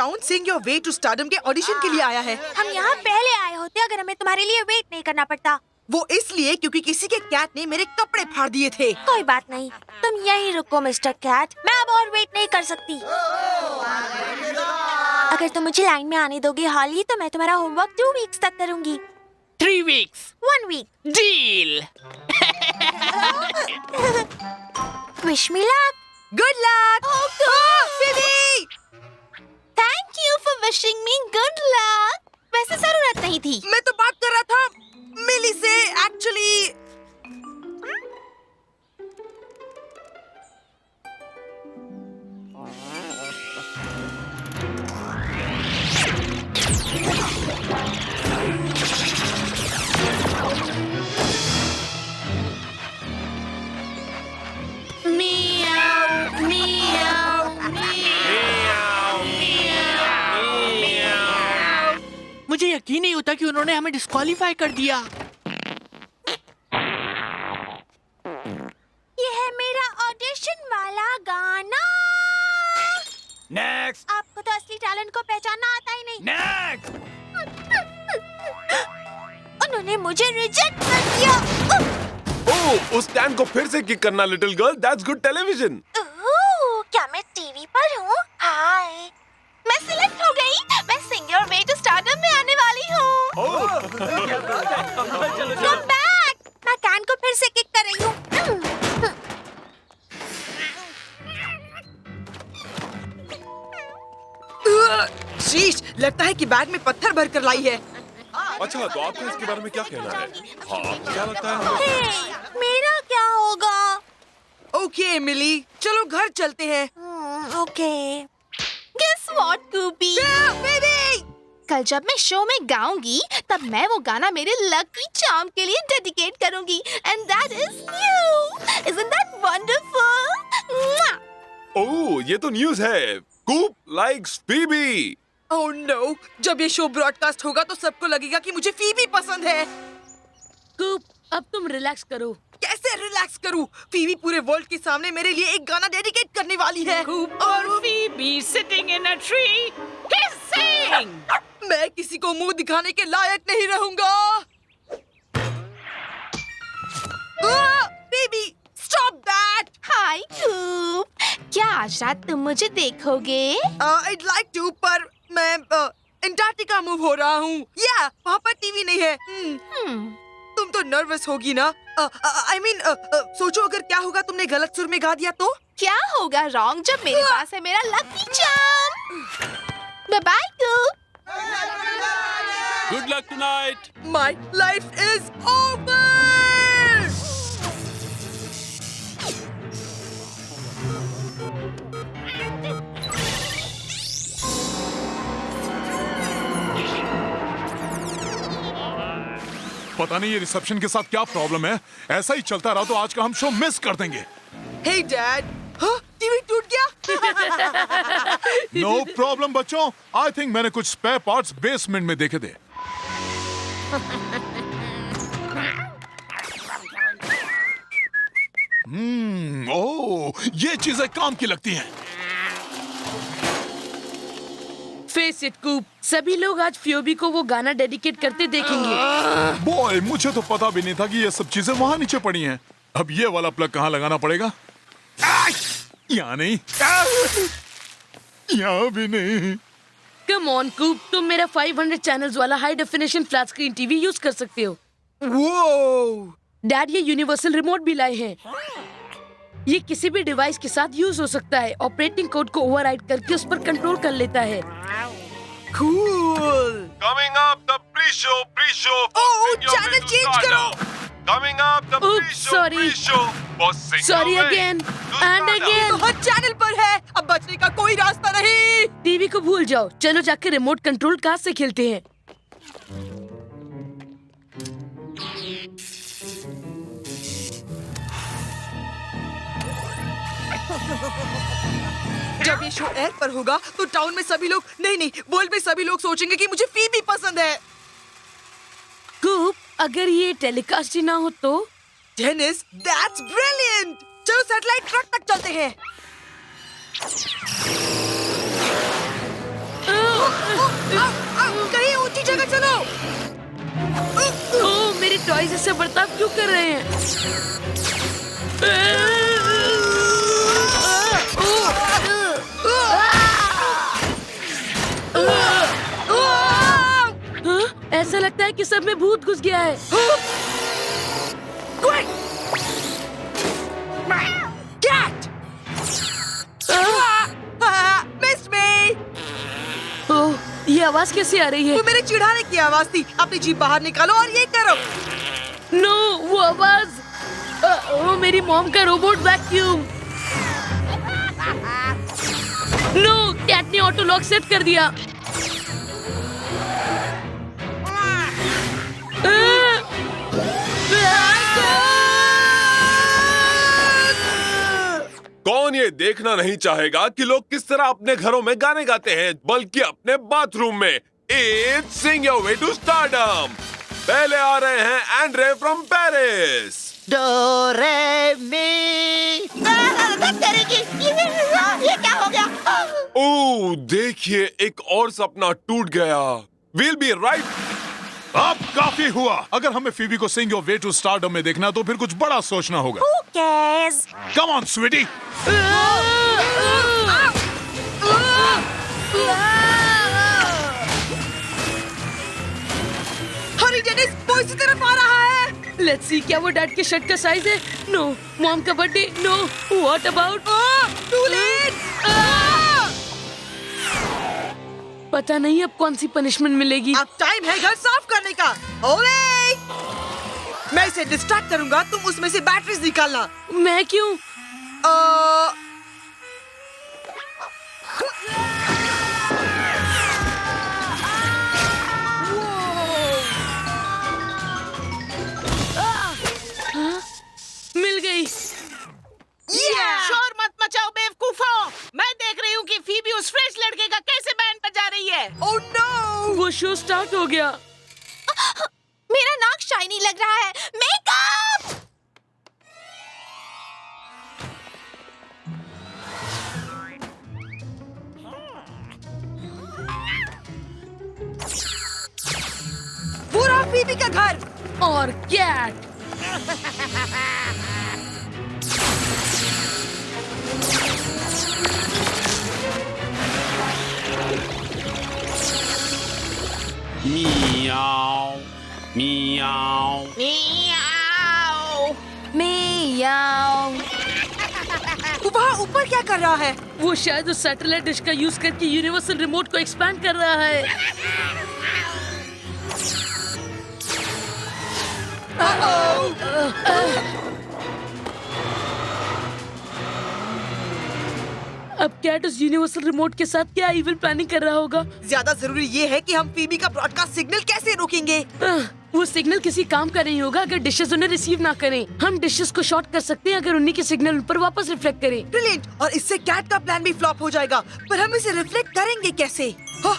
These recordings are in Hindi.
Town sing your way to stardom के ऑडिशन के लिए आया है। हम यहाँ पहले आए होते अगर हमें तुम्हारे लिए वेट नहीं करना पड़ता। वो इसलिए क्योंकि किसी के कैट ने मेरे कपड़े फाड़ दिए थे। कोई बात नहीं, तुम यहीं रुको मिस्टर कैट, मैं अब और वेट नहीं कर सकती। अगर तुम मुझे लाइन में आने दोगे हॉली, तो मैं तुम्हारा होमवर्क 2 वीक्स तक करूंगी। 3 weeks. 1 week. Deal. Wish me luck. Good luck. Phoebe! Thank you for wishing me good luck. वैसे जरूरत नहीं थी। मैं तो बात कर रहा था मिली से एक्चुअली। मुझे यकीन नहीं होता कि उन्होंने हमें डिस्क्वालीफाई कर दिया। ये है मेरा ऑडिशन वाला गाना। नेक्स्ट आपको तो असली टैलेंट को पहचानना आता ही नहीं। नेक्स्ट। उन्होंने मुझे रिजेक्ट कर दिया। ओह, उस टैन को फिर से किक करना little girl, that's good television. क्या मैं टीवी पर हूँ? हाय, मैं सिलेक्ट हो गई। मैं सिंग योर वे टू स्टारडम में आने वाली हूँ। Come back. मैं कैन को फिर से किक कर रही हूँ। शीश, लगता है कि बैग में पत्थर भर कर लाई है। अच्छा, तो आपका इसके बारे में क्या कहना है? हाँ, आपको क्या लगता है? हे, मेरा क्या होगा? ओके मिली, चलो घर चलते हैं। ओके। Guess what, कूपी? कल जब मैं शो में गाऊंगी, तब मैं वो गाना मेरे लकी चार्म के लिए डेडिकेट करूंगी, and that is you. Isn't that wonderful? Mwah! ओह, ये तो न्यूज़ है। कूप लाइक्स फीबी। ओह नो, जब ये शो ब्रॉडकास्ट होगा तो सबको लगेगा कि मुझे फीबी पसंद है। कूप, अब तुम रिलैक्स करो। कैसे रिलैक्स करूं? फीबी पूरे वर्ल्ड के सामने मेरे लिए एक गाना डेडिकेट करने वाली है। कूप और Phoebe sitting in a tree kissing. मैं किसी को मुंह दिखाने के लायक नहीं रहूंगा। Phoebe, stop that. Hi Coop, क्या आज रात तुम मुझे देखोगे? I'd like to, पर मैं अंटार्कटिका मूव हो रहा हूँ। या वहाँ पर टीवी नहीं है। तुम तो नर्वस होगी ना? I mean, सोचो अगर क्या होगा तुमने गलत सुर में गा दिया तो? क्या होगा रॉन्ग जब मेरे पास है मेरा lucky charm? Bye bye Coop. Good luck tonight. My life is over! पता नहीं ये रिसेप्शन के साथ क्या प्रॉब्लम है। ऐसा ही चलता रहा तो आज का हम शो मिस कर देंगे। Hey Dad, हाँ, टीवी टूट गया। नो प्रॉब्लम बच्चों, आई थिंक मैंने कुछ स्पेयर पार्ट्स बेसमेंट में देखे थे। ओह, ये चीजें काम की लगती हैं। फेस इट कूप, सभी लोग आज फ्योबी को वो गाना डेडिकेट करते देखेंगे। बॉय, मुझे तो पता भी नहीं था कि ये सब चीजें वहां नीचे पड़ी हैं। अब ये वाला प्लग कहाँ लगाना पड़ेगा? यहाँ नहीं, यहाँ भी नहीं। कम ऑन कूप, तुम मेरा 500 चैनल्स वाला high definition flat screen TV use कर सकते हो। Whoa! डैड ये यूनिवर्सल रिमोट भी लाए हैं। ये किसी भी डिवाइस के साथ यूज हो सकता है। ऑपरेटिंग कोड को ओवरराइड करके उस पर कंट्रोल कर लेता है। Cool! Coming up the pre-show. Oh, channel change करो। Coming up the Oops, sorry. pre-show. Boss Sing Sorry Your Way again to and Stardom. again. तो हर चैनल पर है, अब बचने का कोई रास्ता नहीं। टीवी को भूल जाओ, चलो जाके रिमोट कंट्रोल कार से खेलते हैं। जब ये शो एयर पर होगा तो टाउन में सभी लोग नहीं वर्ल्ड में सभी लोग सोचेंगे कि मुझे फीबी पसंद है। कूप, अगर ये टेलीकास्ट ही ना हो तो? Dennis, that's brilliant. चलो सैटेलाइट ट्रक तक चलते हैं। कहीं ऊंची जगह चलो। ओह, मेरी टॉयज इससे बर्ताव क्यों कर रहे हैं? हाँ, ऐसा लगता है कि सब में भूत घुस गया है। कैट! मिस मी! ओह, ये आवाज कैसे आ रही है? वो मेरे चिढ़ाने की आवाज थी। अपनी जीभ बाहर निकालो और ये करो। नो, वो आवाज, वो मेरी मॉम का रोबोट वैक्यूम। नो, कैट ने ऑटो लॉक सेट कर दिया। कौन ये देखना नहीं चाहेगा कि लोग किस तरह अपने घरों में गाने गाते हैं, बल्कि अपने बाथरूम में। It's Sing Your Way to Stardom। पहले आ रहे हैं एंड्रे फ्रॉम पेरिस। डो रे मी। ये क्या हो गया? ओह, देखिए एक और सपना टूट गया। We'll be right। अब काफी हुआ। अगर हमें फीबी को sing your way to stardom में देखना तो फिर कुछ बड़ा सोचना होगा। Come on sweetie. Hurry Dennis, वो इसी तरफ आ रहा है। लेट्स सी, क्या वो डैड के शर्ट का साइज है? नो। मॉम का birthday? No. What about? Too late. पता नहीं अब कौन सी पनिशमेंट मिलेगी। अब टाइम है घर साफ करने का। ओले! मैं इसे डिस्ट्रैक्ट करूंगा, तुम उसमें से बैटरीज निकालना। मैं क्यों? मिल गई। शोर मत मचाओ बेवकूफों। मैं देख रही हूँ कि फीबी उस फ्रेश लड़के का कैसे बैंड बजा रही है। Oh no! वो शो स्टार्ट हो गया। मेरा नाक शाइनी लग रहा है। मेकअप! पूरा फीबी का घर। और कैट। मियाओ मियाओ। मियाओ। वो वहाँ ऊपर क्या कर रहा है? वो शायद उस सैटेलाइट डिश का यूज करके यूनिवर्सल रिमोट को एक्सपैंड कर रहा है। अब कैट उस यूनिवर्सल रिमोट के साथ क्या इविल प्लानिंग कर रहा होगा? ज्यादा जरूरी ये है कि हम फीबी का ब्रॉडकास्ट सिग्नल कैसे रोकेंगे। वो सिग्नल किसी काम का नहीं होगा अगर डिशेस उन्हें रिसीव ना करें। हम डिशेस को शॉर्ट कर सकते हैं अगर उन्हीं के सिग्नल उन पर वापस रिफ्लेक्ट करें। ब्रिलियंट! और इससे कैट का प्लान भी फ्लॉप हो जाएगा। पर हम इसे रिफ्लेक्ट करेंगे कैसे? हो,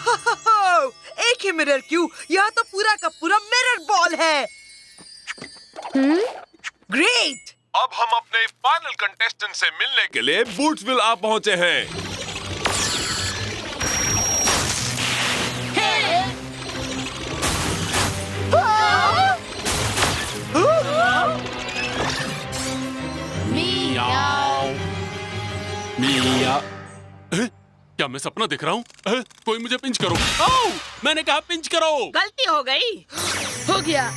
एक ही मिरर क्यों? यहाँ तो पूरा का पूरा मिरर बॉल है। ग्रेट! अब हम अपने फाइनल कंटेस्टेंट से मिलने के लिए बूट्सविल आ पहुंचे हैं। मिया, क्या मैं सपना देख रहा हूँ? कोई मुझे पिंच करो। ओह, मैंने कहा पिंच करो। गलती हो गई। हो गया।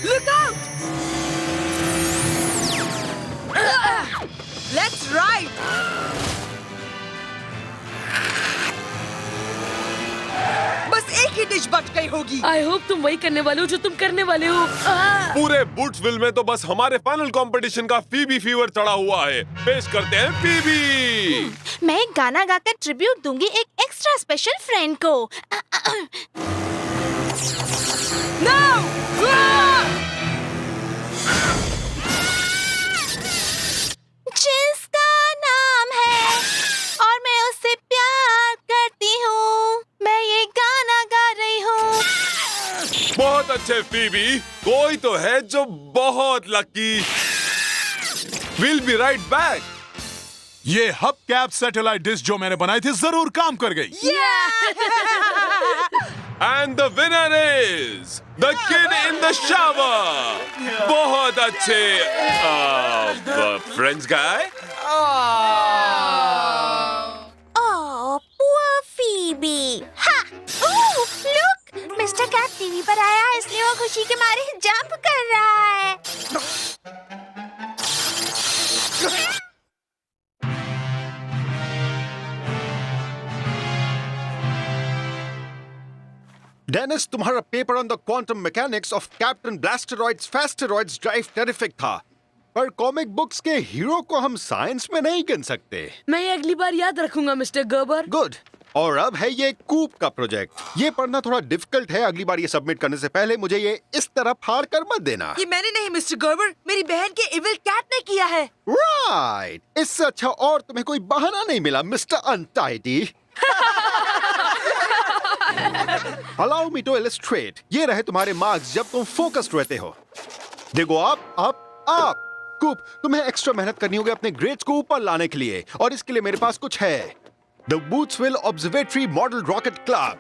Look out! Let's ride! बस एक ही डिश बच गई होगी। आई होप तुम वही करने वाले हो जो तुम करने वाले हो। पूरे बूट्सविल में तो बस हमारे फाइनल कंपटीशन का फीबी फीवर चढ़ा हुआ है। पेश करते हैं फीबी। मैं एक गाना गाकर ट्रिब्यूट दूंगी एक एक्स्ट्रा स्पेशल फ्रेंड को। जिसका नाम है और मैं उससे प्यार करती हूँ, मैं ये गाना गा रही हूँ। बहुत अच्छे फीबी। कोई तो है जो बहुत lucky. We'll be right back। ये हब कैप सैटेलाइट डिश जो मैंने बनाई थी जरूर काम कर गई। And the winner is the kid in the shower. बहुत अच्छे फ्रेंड्स गाय। Oh, poor Phoebe. Ha! Oh, look! Mr. Cat TV पर आया है, इसलिए वो खुशी के मारे जंप कर रहा है। डेनिस, तुम्हारा paper on the quantum mechanics of Captain Blasteroids Festeroids drive terrific था, पर कॉमिक बुक्स के हीरो को हम साइंस में नहीं गिन सकते। मैं ये अगली बार याद रखूंगा मिस्टर गर्बर। गुड। और अब है ये कूप का प्रोजेक्ट। ये पढ़ना थोड़ा डिफिकल्ट है। अगली बार ये सबमिट करने से पहले मुझे ये इस तरह फाड़ कर मत देना। ये मैंने नहीं मिस्टर गर्बर, मेरी बहन के इविल कैट ने किया है। राइट। इससे अच्छा और तुम्हें कोई बहाना नहीं मिला mister untidy. Allow me to illustrate. ये रहे तुम्हारे मार्क्स जब तुम फोकस्ड रहते हो। देखो आप कूप, तुम्हें एक्स्ट्रा मेहनत करनी होगी अपने ग्रेड्स को ऊपर लाने के लिए, और इसके लिए मेरे पास कुछ है। The Bootsville observatory model rocket club.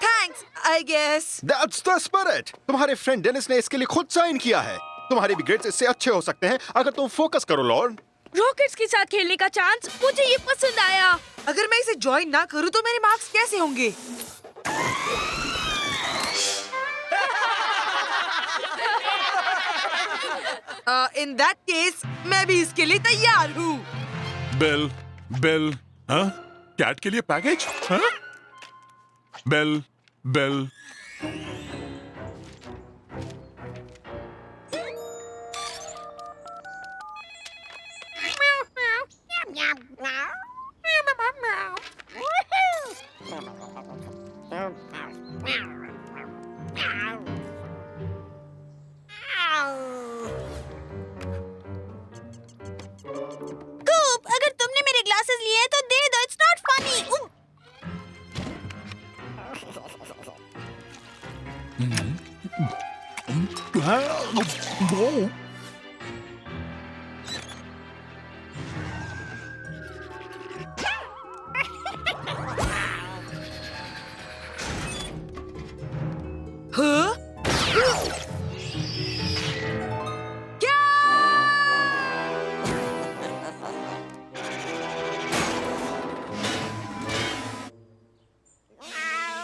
Thanks I guess. That's the spirit. तुम्हारे फ्रेंड डेनिस ने इसके लिए खुद साइन किया है। तुम्हारे भी ग्रेड्स इससे अच्छे हो सकते हैं अगर तुम फोकस करो लॉर्ड। रॉकेट्स के साथ खेलने का चांस, मुझे ये पसंद आया। अगर मैं इसे ज्वाइन ना करूं तो मेरे मार्क्स कैसे होंगे? इन दैट केस मैं भी इसके लिए तैयार हूँ। बेल, हाँ? कैट के लिए पैकेज? हाँ? बेल। कूप, अगर तुमने मेरे ग्लासेस लिए हैं तो दे दो। It's not funny. हाँ? क्या?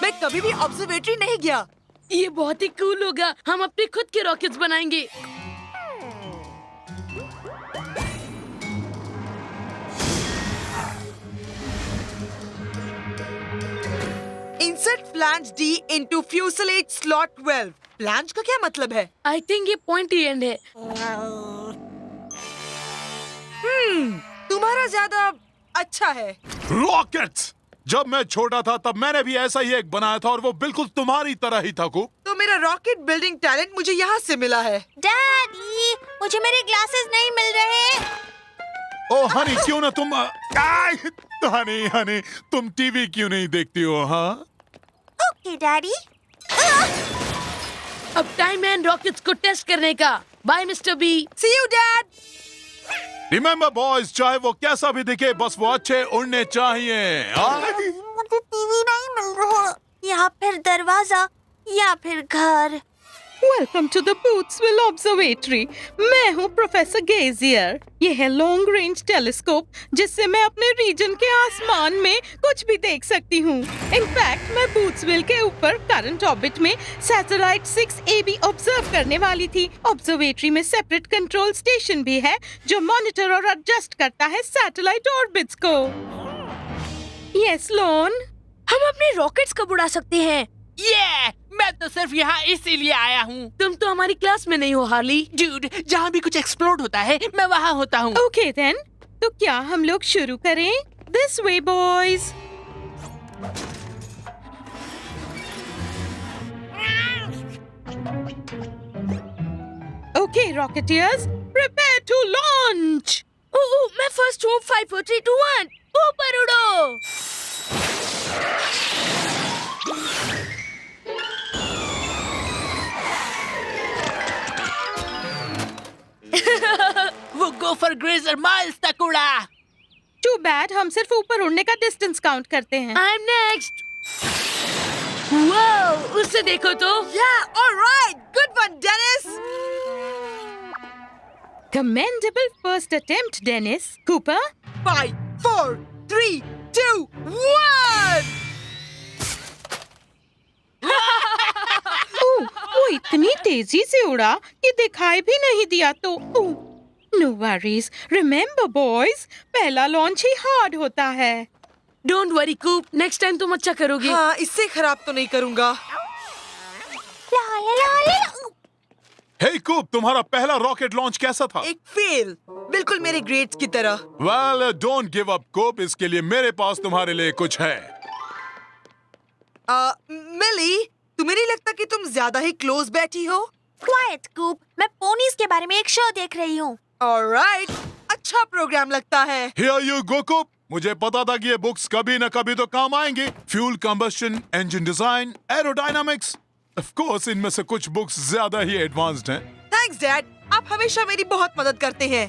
मैं कभी भी ऑब्जर्वेटरी नहीं गया। ये बहुत ही कूल होगा। हम अपने खुद के रॉकेट्स बनाएंगे। Insert flange D into fuselage slot 12। Flange का क्या मतलब है? आई थिंक ये पॉइंटी एंड है। तुम्हारा ज्यादा अच्छा है। रॉकेट्स! जब मैं छोटा था तब मैंने भी ऐसा ही एक बनाया था और वो बिल्कुल तुम्हारी तरह ही था कूप। तो मेरा रॉकेट बिल्डिंग टैलेंट मुझे यहाँ से मिला है। डैडी, मुझे मेरे ग्लासेस नहीं मिल रहे। ओ हनी, क्यों ना तुम हनी तुम टीवी क्यों नहीं देखती हो? हाँ, ओके डैडी। अब टाइम है रॉकेट्स को टेस्ट करने का। Bye mister B. See you, Dad। Remember boys, चाहे वो कैसा भी दिखे बस वो अच्छे उड़ने चाहिए। हाँ? मुझे टीवी नहीं मिल रहा, या फिर दरवाजा या फिर घर। Welcome to the Bootsville observatory. मैं हूँ प्रोफेसर गेजियर। ये है लॉन्ग रेंज टेलीस्कोप जिससे मैं अपने रीजन के आसमान में कुछ भी देख सकती हूँ। इनफैक्ट मैं बूट्सविल के ऊपर करंट ऑर्बिट में सैटेलाइट 6AB ऑब्जर्व करने वाली थी। ऑब्जर्वेटरी में सेपरेट कंट्रोल स्टेशन भी है जो मॉनिटर और एडजस्ट करता है सैटेलाइट ऑर्बिट्स को। यस लॉन, हम अपने रॉकेट्स कब उड़ा सकते हैं? मैं तो सिर्फ यहाँ इसीलिए आया हूँ। तुम तो हमारी क्लास में नहीं हो हार्ली। डूड, जहाँ भी कुछ एक्सप्लोड होता है मैं वहाँ होता हूँ। ओके देन, तो क्या हम लोग शुरू करें? This way boys. Okay rocketeers, prepare to launch. मैं फर्स्ट हूँ। 5 4 3 2 1 ऊपर उड़ो। वो गोफर ग्रेजर माइल्स तक उड़ा। टू बैड, हम सिर्फ ऊपर उड़ने का डिस्टेंस काउंट करते हैं। I'm next. Wow, उससे देखो तो। Yeah, all right. Good one, Dennis. Commendable first attempt, Dennis. Cooper? 5, 4, 3, 2, 1. वो इतनी तेजी से उड़ा कि दिखाई भी नहीं दिया तो। No worries. Remember, boys, पहला लॉन्च ही हार्ड होता है। Don't worry, Coop. Next time तुम अच्छा करोगे। हाँ, इससे खराब तो नहीं करूँगा। हे कूप, तुम्हारा पहला रॉकेट लॉन्च कैसा था? एक फेल, बिल्कुल मेरे ग्रेड्स की तरह। Well, don't give up, कूप। इसके लिए मेरे पास तुम्हारे लिए कुछ है। मिली, तुम्हें नहीं लगता कि तुम ज्यादा ही क्लोज बैठी हो? क्वाइट कूप, मैं पोनीज के बारे में एक शो देख रही हूँ। ऑलराइट, अच्छा प्रोग्राम लगता है। Here you go, कूप। मुझे पता था कि ये बुक्स कभी न कभी तो काम आएंगी। Fuel combustion, engine design, aerodynamics. Of course इनमें से कुछ बुक्स ज्यादा ही एडवांस्ड हैं। थैंक्स डैड, आप हमेशा मेरी बहुत मदद करते हैं।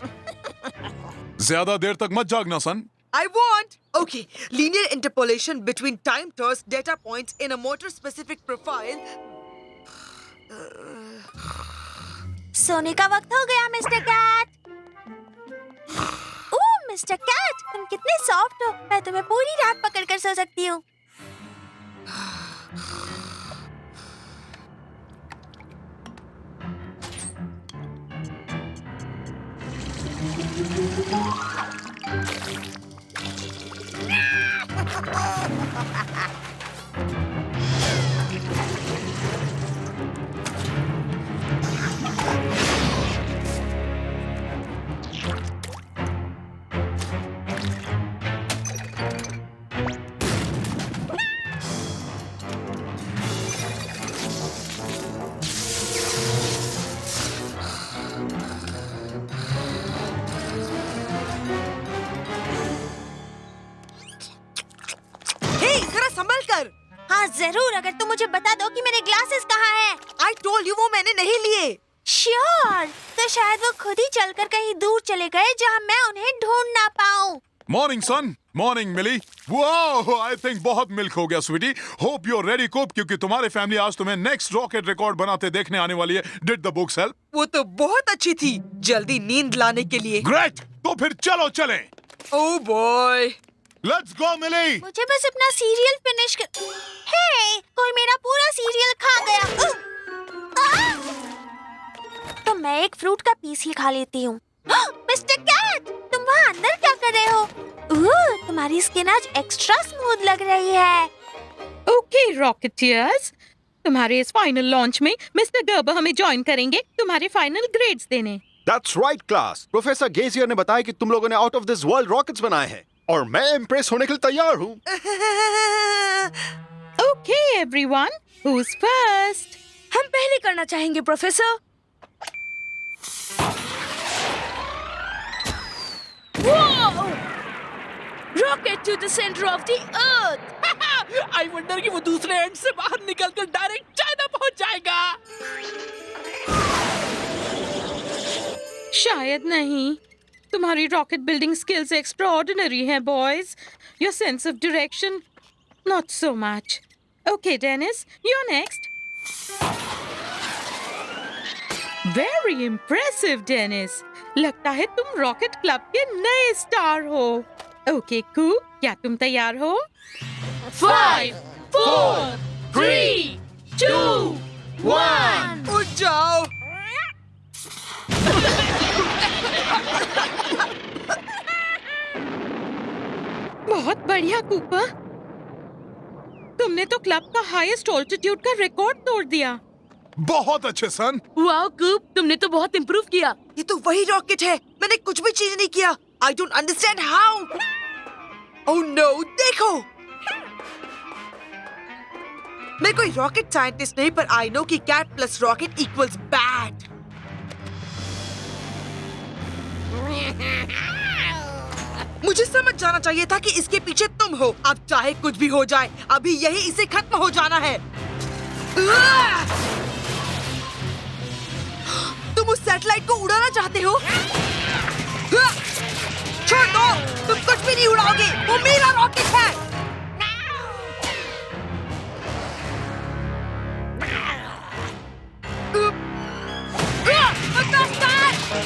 ज्यादा देर तक मत जागना सन। I want, okay, linear interpolation between time tossed data points in a motor specific profile. सोने का वक्त हो गया, मिस्टर कैट। ओह, मिस्टर कैट, तुम कितने सॉफ्ट हो। मैं तुम्हें पूरी रात पकड़ कर सो सकती हूँ। Hey, जरा संभल कर। हाँ जरूर, अगर तुम मुझे बता दो कि मेरे ग्लासेस कहाँ हैं। I told you वो मैंने नहीं लिए। श्योर, तो शायद वो खुद ही चलकर कहीं दूर चले गए जहाँ मैं उन्हें ढूंढ ना पाऊँ। Morning son, morning Millie. Wow, I think बहुत मिल्क हो गया sweetie. Hope you are ready Coop, क्योंकि तुम्हारी फैमिली आज तुम्हें नेक्स्ट रॉकेट रिकॉर्ड बनाते देखने आने वाली है। Did the books help? वो तो बहुत अच्छी थी, जल्दी नींद लाने के लिए। ग्रेट, तो फिर चलो चलें। ओह बॉय, लेट्स गो मिली। मुझे बस अपना सीरियल फिनिश कर। हे, कोई मेरा पूरा सीरियल खा गया। तो मैं एक फ्रूट का पीस ही खा लेती हूँ। मिस्टर कैट, तुम वहाँ अंदर क्या कर रहे हो? तुम्हारी स्किन आज एक्स्ट्रा स्मूथ लग रही है। ओके रॉकेटियर्स, तुम्हारे इस फाइनल लॉन्च में मिस्टर गर्बर हमें ज्वाइन करेंगे तुम्हारे फाइनल ग्रेड्स देने। That's right, class. प्रोफेसर गेजियर ने बताया कि तुम लोगों ने out of this world rockets बनाए हैं और मैं इम्प्रेस होने के लिए तैयार हूँ। Okay everyone, who's first? हम पहले करना चाहेंगे professor. Whoa! Rocket to the center of the earth. I wonder कि वो दूसरे एंड से बाहर निकलकर डायरेक्ट चाइना पहुंच जाएगा। शायद नहीं। तुम्हारी रॉकेट बिल्डिंग स्किल्स एक्स्ट्राऑर्डिनरी हैं boys. Your sense of direction not so much. Okay Dennis, you are next. Very impressive Dennis, लगता है तुम रॉकेट क्लब के नए स्टार हो। ओके कू, क्या तुम तैयार हो? 5, 4, 3, 2, 1. उठ जाओ। बहुत बढ़िया कूपर, तुमने तो क्लब का हाईएस्ट ऑल्टीट्यूड का रिकॉर्ड तोड़ दिया। बहुत अच्छे सन। वाओ कूप, तुमने तो बहुत इम्प्रूव किया। ये तो वही रॉकेट है, मैंने कुछ भी चीज नहीं किया। I don't understand how. Oh no, देखो। मैं कोई रॉकेट साइंटिस्ट नहीं, पर आई नो कि cat plus rocket equals bat. मुझे समझ जाना चाहिए था कि इसके पीछे तुम हो। अब चाहे कुछ भी हो जाए, अभी यही इसे खत्म हो जाना है। तुम उस सैटेलाइट को उड़ाना चाहते हो? छोड़ दो, तुम कुछ भी नहीं उड़ाओगे, वो मेरा रॉकेट है।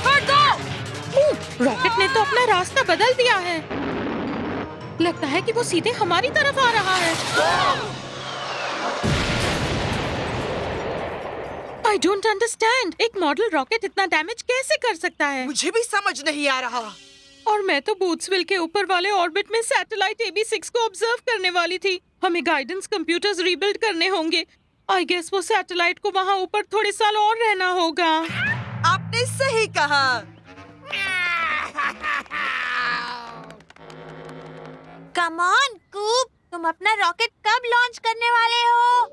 छोड़ दो। रॉकेट ने तो अपना रास्ता बदल दिया है। लगता है कि वो सीधे हमारी तरफ आ रहा है। I don't understand. एक मॉडल रॉकेट इतना डैमेज कैसे कर सकता है? मुझे भी समझ नहीं आ रहा। और मैं तो बूट्सविल के ऊपर वाले ऑर्बिट में सैटेलाइट AB6 को ऑब्जर्व करने वाली थी। हमें गाइडेंस कंप्यूटर्स रीबिल्ड करने होंगे। आई गेस वो सैटेलाइट को वहाँ ऊपर थोड़े साल और रहना होगा। आपने सही कहा। कम ऑन कूप, तुम अपना रॉकेट कब लॉन्च करने वाले हो?